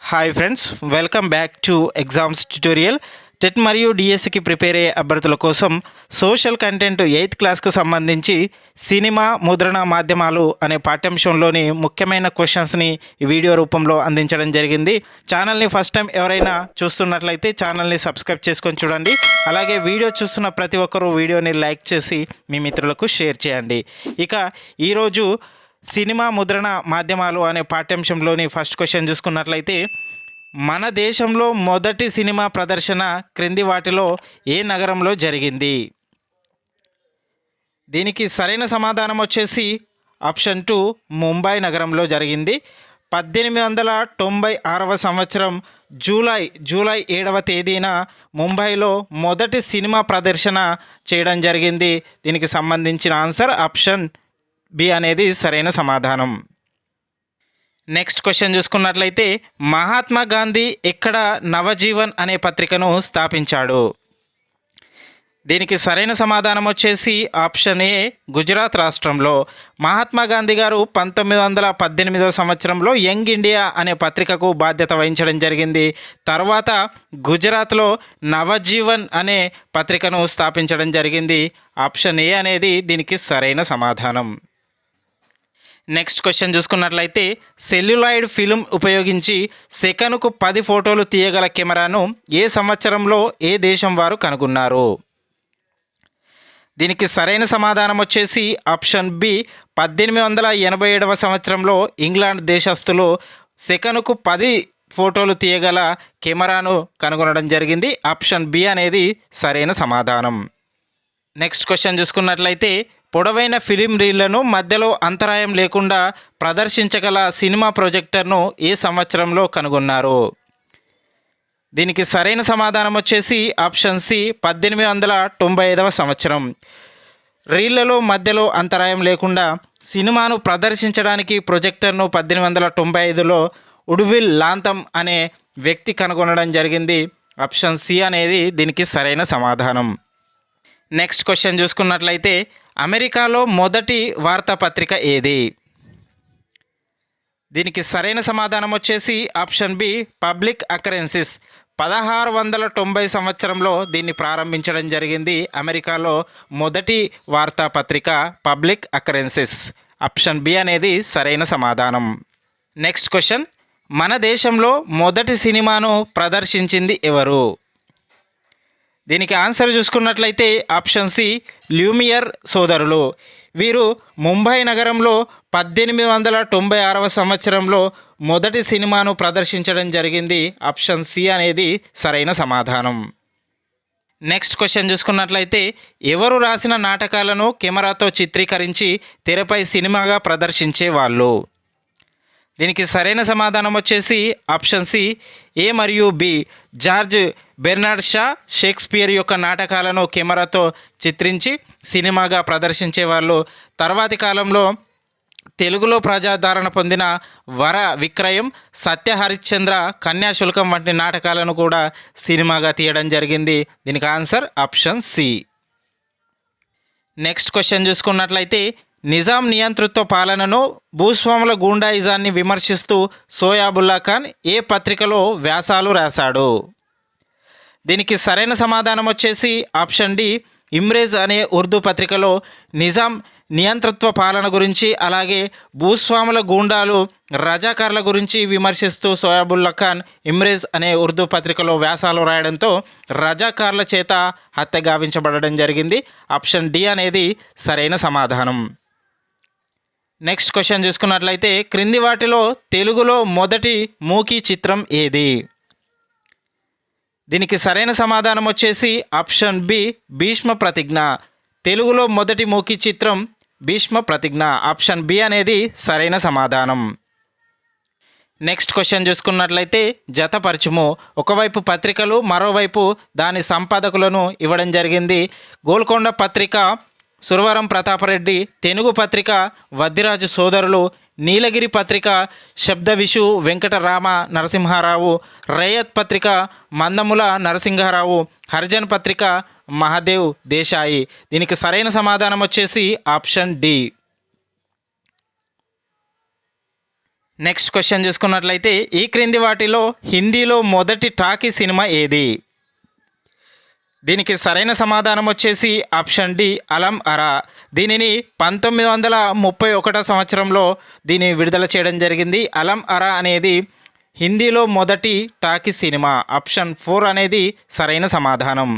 Hi friends, welcome back to exams tutorial. TET మరియు డిఎస్సికి prepare అయ్యే అభ్యర్థుల కోసం సోషల్ కంటెంట్ 8th క్లాస్కు సంబంధించి సినిమా ముద్రణ మాధ్యమాలు అనే పాఠ్యాంశంలోని ముఖ్యమైన క్వశ్చన్స్ని ఈ వీడియో రూపంలో అందించడం జరిగింది. ఛానల్ని ఫస్ట్ టైం ఎవరైనా చూస్తున్నట్లయితే ఛానల్ని సబ్స్క్రైబ్ చేసుకొని చూడండి. అలాగే వీడియో చూస్తున్న ప్రతి ఒక్కరూ వీడియోని లైక్ చేసి మీ మిత్రులకు షేర్ చేయండి. ఇక ఈరోజు సినిమా ముద్రణ మాధ్యమాలు అనే పాఠ్యాంశంలోని ఫస్ట్ క్వశ్చన్ చూసుకున్నట్లయితే, మన దేశంలో మొదటి సినిమా ప్రదర్శన క్రింది వాటిలో ఏ నగరంలో జరిగింది? దీనికి సరైన సమాధానం వచ్చేసి ఆప్షన్ 2 ముంబై నగరంలో జరిగింది. 1896వ సంవత్సరం జూలై 7వ తేదీన ముంబైలో మొదటి సినిమా ప్రదర్శన చేయడం జరిగింది. దీనికి సంబంధించిన ఆన్సర్ ఆప్షన్ బి అనేది సరైన సమాధానం. నెక్స్ట్ క్వశ్చన్ చూసుకున్నట్లయితే, మహాత్మా గాంధీ ఎక్కడ నవజీవన్ అనే పత్రికను స్థాపించాడు? దీనికి సరైన సమాధానం వచ్చేసి ఆప్షన్ ఏ గుజరాత్ రాష్ట్రంలో. మహాత్మా గాంధీ గారు 1918వ సంవత్సరంలో యంగ్ ఇండియా అనే పత్రికకు బాధ్యత వహించడం జరిగింది. తర్వాత గుజరాత్లో నవజీవన్ అనే పత్రికను స్థాపించడం జరిగింది. ఆప్షన్ ఏ అనేది దీనికి సరైన సమాధానం. నెక్స్ట్ క్వశ్చన్ చూసుకున్నట్లయితే, సెల్యులాయిడ్ ఫిల్మ్ ఉపయోగించి సెకనుకు 10 ఫోటోలు తీయగల కెమెరాను ఏ సంవత్సరంలో ఏ దేశం వారు కనుగొన్నారు? దీనికి సరైన సమాధానం వచ్చేసి ఆప్షన్ బి 1887వ సంవత్సరంలో ఇంగ్లాండ్ దేశస్థులు సెకనుకు 10 ఫోటోలు తీయగల కెమెరాను కనుగొనడం జరిగింది. ఆప్షన్ బి అనేది సరైన సమాధానం. నెక్స్ట్ క్వశ్చన్ చూసుకున్నట్లయితే, పొడవైన ఫిలిం రీళ్లను మధ్యలో అంతరాయం లేకుండా ప్రదర్శించగల సినిమా ప్రొజెక్టర్ను ఏ సంవత్సరంలో కనుగొన్నారు? దీనికి సరైన సమాధానం వచ్చేసి ఆప్షన్ సి 1895వ సంవత్సరం. రీళ్లలో మధ్యలో అంతరాయం లేకుండా సినిమాను ప్రదర్శించడానికి ప్రొజెక్టర్ను 1895లో ఉడ్విల్ లాంథమ్ అనే వ్యక్తి కనుగొనడం జరిగింది. ఆప్షన్ సి అనేది దీనికి సరైన సమాధానం. నెక్స్ట్ క్వశ్చన్ చూసుకున్నట్లయితే, అమెరికాలో మొదటి వార్తాపత్రిక ఏది? దీనికి సరైన సమాధానం వచ్చేసి ఆప్షన్ బి పబ్లిక్ అకరెన్సెస్. 1690 సంవత్సరంలో దీన్ని ప్రారంభించడం జరిగింది. అమెరికాలో మొదటి వార్తాపత్రిక పబ్లిక్ అకరెన్సెస్. ఆప్షన్ బి అనేది సరైన సమాధానం. నెక్స్ట్ క్వశ్చన్, మన దేశంలో మొదటి సినిమాను ప్రదర్శించింది ఎవరు? దీనికి ఆన్సర్ చూసుకున్నట్లయితే ఆప్షన్ సి ల్యూమియర్ సోదరులు. వీరు ముంబై నగరంలో 1896వ సంవత్సరంలో మొదటి సినిమాను ప్రదర్శించడం జరిగింది. ఆప్షన్ సి అనేది సరైన సమాధానం. నెక్స్ట్ క్వశ్చన్ చూసుకున్నట్లయితే, ఎవరు రాసిన నాటకాలను కెమెరాతో చిత్రీకరించి తెరపై సినిమాగా ప్రదర్శించే వాళ్ళు? దీనికి సరైన సమాధానం వచ్చేసి ఆప్షన్ సి ఏ మరియు B George Bernard Shaw. Shakespeare యొక్క నాటకాలను కెమెరాతో చిత్రించి సినిమాగా ప్రదర్శించేవాళ్ళు. తర్వాతి కాలంలో తెలుగులో ప్రజాదరణ పొందిన వర విక్రయం, సత్య హరిశ్చంద్ర, కన్యాశుల్కం వంటి నాటకాలను కూడా సినిమాగా తీయడం జరిగింది. దీనికి answer option C. Next question చూసుకున్నట్లయితే, నిజాం నియంతృత్వ పాలనను, భూస్వాముల గూండాయిజాన్ని విమర్శిస్తూ సోయాబుల్లా ఖాన్ ఏ పత్రికలో వ్యాసాలు రాశాడు? దీనికి సరైన సమాధానం వచ్చేసి ఆప్షన్ డి ఇమ్రేజ్ అనే ఉర్దూ పత్రికలో నిజాం నియంతృత్వ పాలన గురించి, అలాగే భూస్వాముల గూండాలు, రజాకార్ల గురించి విమర్శిస్తూ సోయాబుల్లా ఖాన్ ఇమ్రేజ్ అనే ఉర్దూ పత్రికలో వ్యాసాలు రాయడంతో రజాకార్ల చేత హత్య గావించబడడం జరిగింది. ఆప్షన్ డి అనేది సరైన సమాధానం. నెక్స్ట్ క్వశ్చన్ చూసుకున్నట్లయితే, క్రింది వాటిలో తెలుగులో మొదటి మూకీ చిత్రం ఏది? దీనికి సరైన సమాధానం వచ్చేసి ఆప్షన్ బి భీష్మ ప్రతిజ్ఞ. తెలుగులో మొదటి మూకీ చిత్రం భీష్మ ప్రతిజ్ఞ. ఆప్షన్ బి అనేది సరైన సమాధానం. నెక్స్ట్ క్వశ్చన్ చూసుకున్నట్లయితే, జతపరచుము. ఒకవైపు పత్రికలు, మరోవైపు దాని సంపాదకులను ఇవ్వడం జరిగింది. గోల్కొండ పత్రిక సురవరం ప్రతాపరెడ్డి, తెనుగు పత్రిక వద్దిరాజు సోదరులు, నీలగిరి పత్రిక శబ్దవిషు వెంకటరామ నరసింహారావు, రయత్ పత్రిక మందముల నరసింహారావు, హరిజన్ పత్రిక మహాదేవ్ దేశాయి. దీనికి సరైన సమాధానం వచ్చేసి ఆప్షన్ డి. నెక్స్ట్ క్వశ్చన్ చూసుకున్నట్లయితే ఈ క్రింది వాటిలో హిందీలో మొదటి టాకీ సినిమా ఏది? దీనికి సరైన సమాధానం వచ్చేసి ఆప్షన్ డి అలం అరా. దీనిని 1931 సంవత్సరంలో దీన్ని విడుదల చేయడం జరిగింది. అలం అరా అనేది హిందీలో మొదటి టాకీ సినిమా. ఆప్షన్ 4 అనేది సరైన సమాధానం.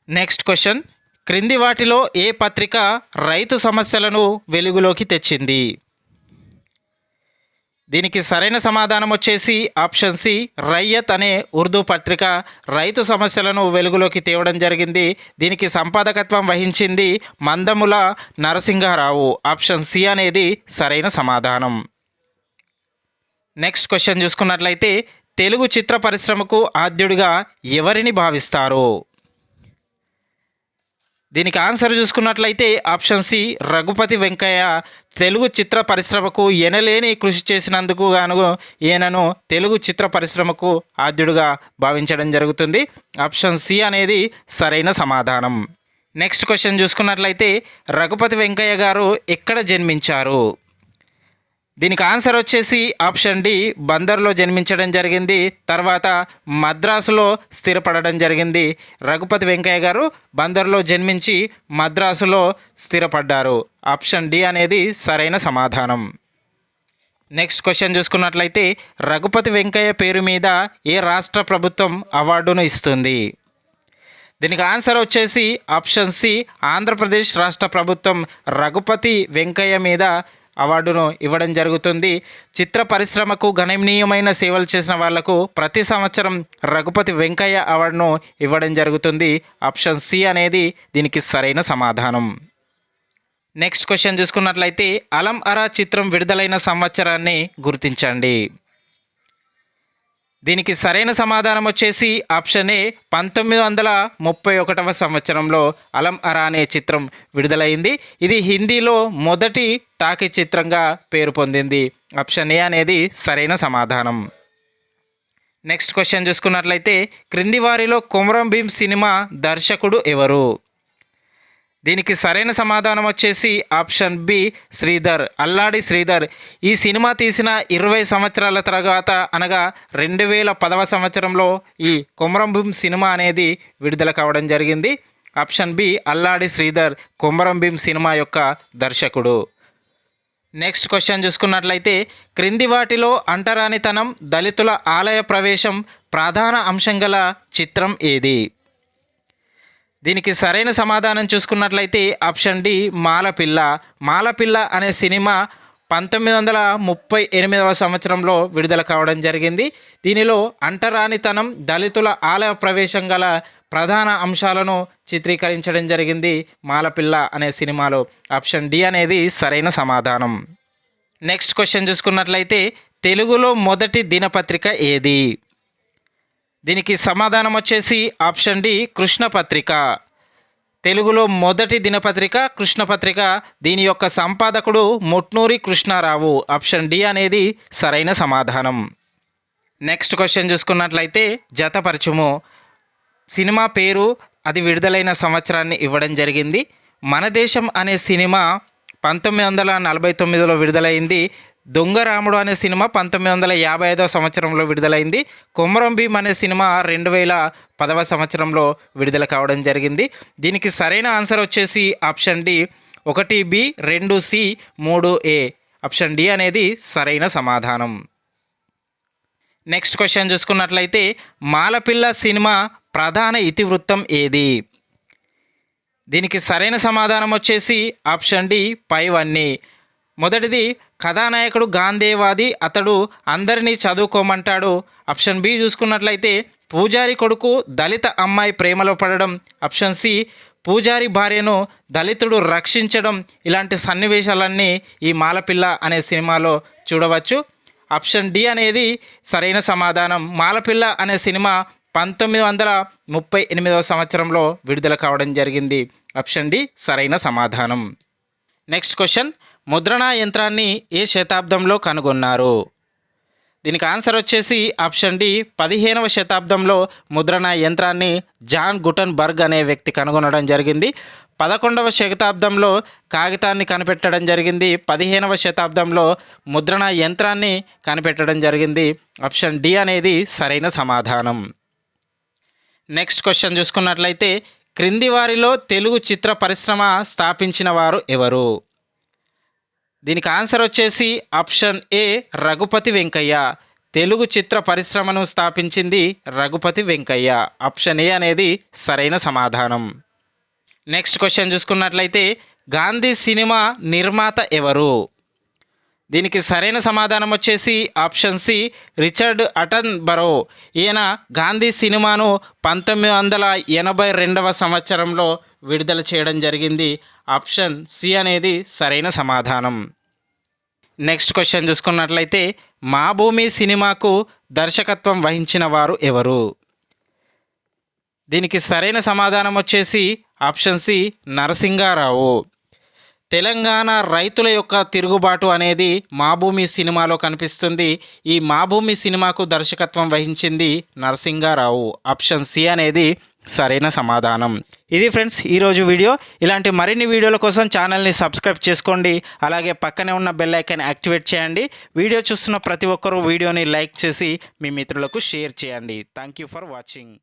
నెక్స్ట్ క్వశ్చన్, క్రింది వాటిలో ఏ పత్రిక రైతు సమస్యలను వెలుగులోకి తెచ్చింది? దీనికి సరైన సమాధానం వచ్చేసి ఆప్షన్ సి రయ్యత్ అనే ఉర్దూ పత్రిక రైతు సమస్యలను వెలుగులోకి తేవడం జరిగింది. దీనికి సంపాదకత్వం వహించింది మందముల నరసింహారావు. ఆప్షన్ సి అనేది సరైన సమాధానం. నెక్స్ట్ క్వశ్చన్ చూసుకున్నట్లయితే తెలుగు చిత్ర పరిశ్రమకు ఆద్యుడిగా ఎవరిని భావిస్తారు? దీనికి ఆన్సర్ చూసుకున్నట్లయితే ఆప్షన్ సి రఘుపతి వెంకయ్య. తెలుగు చిత్ర పరిశ్రమకు ఎనలేని కృషి చేసినందుకు గాను ఈయనను తెలుగు చిత్ర పరిశ్రమకు ఆద్యుడిగా భావించడం జరుగుతుంది. ఆప్షన్ సి అనేది సరైన సమాధానం. నెక్స్ట్ క్వశ్చన్ చూసుకున్నట్లయితే రఘుపతి వెంకయ్య గారు ఎక్కడ జన్మించారు? దీనికి ఆన్సర్ వచ్చేసి ఆప్షన్ డి బందర్లో జన్మించడం జరిగింది. తర్వాత మద్రాసులో స్థిరపడడం జరిగింది. రఘుపతి వెంకయ్య గారు బందర్లో జన్మించి మద్రాసులో స్థిరపడ్డారు. ఆప్షన్ డి అనేది సరైన సమాధానం. నెక్స్ట్ క్వశ్చన్ చూసుకున్నట్లయితే రఘుపతి వెంకయ్య పేరు మీద ఏ రాష్ట్ర ప్రభుత్వం అవార్డును ఇస్తుంది? దీనికి ఆన్సర్ వచ్చేసి ఆప్షన్ సి ఆంధ్రప్రదేశ్ రాష్ట్ర ప్రభుత్వం రఘుపతి వెంకయ్య మీద అవార్డును ఇవ్వడం జరుగుతుంది. చిత్ర పరిశ్రమకు గణనీయమైన సేవలు చేసిన వాళ్లకు ప్రతి సంవత్సరం రఘుపతి వెంకయ్య అవార్డును ఇవ్వడం జరుగుతుంది. ఆప్షన్ సి అనేది దీనికి సరైన సమాధానం. నెక్స్ట్ క్వశ్చన్ చూసుకున్నట్లయితే అలం అరా చిత్రం విడుదలైన సంవత్సరాన్ని గుర్తించండి. దీనికి సరైన సమాధానం వచ్చేసి ఆప్షన్ ఏ 1931 సంవత్సరంలో అలం అరా అనే చిత్రం విడుదలైంది. ఇది హిందీలో మొదటి టాకీ చిత్రంగా పేరు పొందింది. ఆప్షన్ ఏ అనేది సరైన సమాధానం. నెక్స్ట్ క్వశ్చన్ చూసుకున్నట్లయితే క్రింది వారిలో కొమరం భీం సినిమా దర్శకుడు ఎవరు? దీనికి సరైన సమాధానం వచ్చేసి ఆప్షన్ బి శ్రీధర్, అల్లాడి శ్రీధర్. ఈ సినిమా తీసిన 20 సంవత్సరాల తర్వాత అనగా 2010 సంవత్సరంలో ఈ కొమరం భీం సినిమా అనేది విడుదల కావడం జరిగింది. ఆప్షన్ బి అల్లాడి శ్రీధర్ కొమరం భీం సినిమా యొక్క దర్శకుడు. నెక్స్ట్ క్వశ్చన్ చూసుకున్నట్లయితే క్రింది వాటిలో అంటరానితనం, దళితుల ఆలయ ప్రవేశం ప్రధాన అంశం గల చిత్రం ఏది? దీనికి సరైన సమాధానం చూసుకున్నట్లయితే ఆప్షన్ డి మాలపిల్ల. మాలపిల్ల అనే సినిమా 1938 సంవత్సరంలో విడుదల కావడం జరిగింది. దీనిలో అంటరానితనం, దళితుల ఆలయ ప్రవేశం గల ప్రధాన అంశాలను చిత్రీకరించడం జరిగింది మాలపిల్ల అనే సినిమాలో. ఆప్షన్ డి అనేది సరైన సమాధానం. నెక్స్ట్ క్వశ్చన్ చూసుకున్నట్లయితే తెలుగులో మొదటి దినపత్రిక ఏది? దీనికి సమాధానం వచ్చేసి ఆప్షన్ డి కృష్ణపత్రిక. తెలుగులో మొదటి దినపత్రిక కృష్ణపత్రిక. దీని యొక్క సంపాదకుడు మొట్నూరి కృష్ణారావు. ఆప్షన్ డి అనేది సరైన సమాధానం. నెక్స్ట్ క్వశ్చన్ చూసుకున్నట్లయితే జతపరచుము. సినిమా పేరు, అది విడుదలైన సంవత్సరాన్ని ఇవ్వడం జరిగింది. మన దేశం అనే సినిమా 1949లో విడుదలైంది. దొంగరాముడు అనే సినిమా 1955 సంవత్సరంలో విడుదలైంది. కొమరం భీం అనే సినిమా 2010 సంవత్సరంలో విడుదల కావడం జరిగింది. దీనికి సరైన ఆన్సర్ వచ్చేసి option D 1B 2C 3A. Option D అనేది సరైన సమాధానం. నెక్స్ట్ క్వశ్చన్ చూసుకున్నట్లయితే మాలపిల్ల సినిమా ప్రధాన ఇతివృత్తం ఏది? దీనికి సరైన సమాధానం వచ్చేసి ఆప్షన్ డి పైవన్నీ. మొదటిది కథానాయకుడు గాంధేవాది, అతడు అందరినీ చదువుకోమంటాడు. ఆప్షన్ బి చూసుకున్నట్లయితే పూజారి కొడుకు దళిత అమ్మాయి ప్రేమలో పడడం. ఆప్షన్ సి పూజారి భార్యను దళితుడు రక్షించడం. ఇలాంటి సన్నివేశాలన్నీ ఈ మాలపిల్ల అనే సినిమాలో చూడవచ్చు. ఆప్షన్ డి అనేది సరైన సమాధానం. మాలపిల్ల అనే సినిమా 1938 సంవత్సరంలో విడుదల కావడం జరిగింది. ఆప్షన్ డి సరైన సమాధానం. నెక్స్ట్ క్వశ్చన్ ముద్రణా యంత్రాన్ని ఏ శతాబ్దంలో కనుగొన్నారు? దీనికి ఆన్సర్ వచ్చేసి ఆప్షన్ డి 15వ శతాబ్దంలో ముద్రణ యంత్రాన్ని జాన్ గుటన్బర్గ్ అనే వ్యక్తి కనుగొనడం జరిగింది. 11వ శతాబ్దంలో కాగితాన్ని కనిపెట్టడం జరిగింది. 15వ శతాబ్దంలో ముద్రణ యంత్రాన్ని కనిపెట్టడం జరిగింది. ఆప్షన్ డి అనేది సరైన సమాధానం. నెక్స్ట్ క్వశ్చన్ చూసుకున్నట్లయితే క్రింది వారిలో తెలుగు చిత్ర పరిశ్రమ స్థాపించిన వారు ఎవరు? దీనికి ఆన్సర్ వచ్చేసి ఆప్షన్ ఏ రఘుపతి వెంకయ్య. తెలుగు చిత్ర పరిశ్రమను స్థాపించింది రఘుపతి వెంకయ్య. ఆప్షన్ ఏ అనేది సరైన సమాధానం. నెక్స్ట్ క్వశ్చన్ చూసుకున్నట్లయితే గాంధీ సినిమా నిర్మాత ఎవరు? దీనికి సరైన సమాధానం వచ్చేసి ఆప్షన్ సి రిచర్డ్ అటన్బరో. ఈయన గాంధీ సినిమాను 1982వ సంవత్సరంలో విడుదల చేయడం జరిగింది. ఆప్షన్ సి అనేది సరైన సమాధానం. నెక్స్ట్ క్వశ్చన్ చూసుకున్నట్లయితే మా భూమి సినిమాకు దర్శకత్వం వహించిన వారు ఎవరు? దీనికి సరైన సమాధానం వచ్చేసి ఆప్షన్ సి నరసింగారావు. తెలంగాణ రైతుల యొక్క తిరుగుబాటు అనేది మా భూమి సినిమాలో కనిపిస్తుంది. ఈ మా భూమి సినిమాకు దర్శకత్వం వహించింది నరసింగారావు. ఆప్షన్ సి అనేది సరైన సమాధానం. ఇది ఫ్రెండ్స్ ఈరోజు వీడియో. ఇలాంటి మరిన్ని వీడియోల కోసం ఛానల్ని సబ్స్క్రైబ్ చేసుకోండి. అలాగే పక్కనే ఉన్న బెల్ ఐకాన్ యాక్టివేట్ చేయండి. వీడియో చూస్తున్న ప్రతి ఒక్కరూ వీడియోని లైక్ చేసి మీ మిత్రులకు షేర్ చేయండి. Thank you for watching.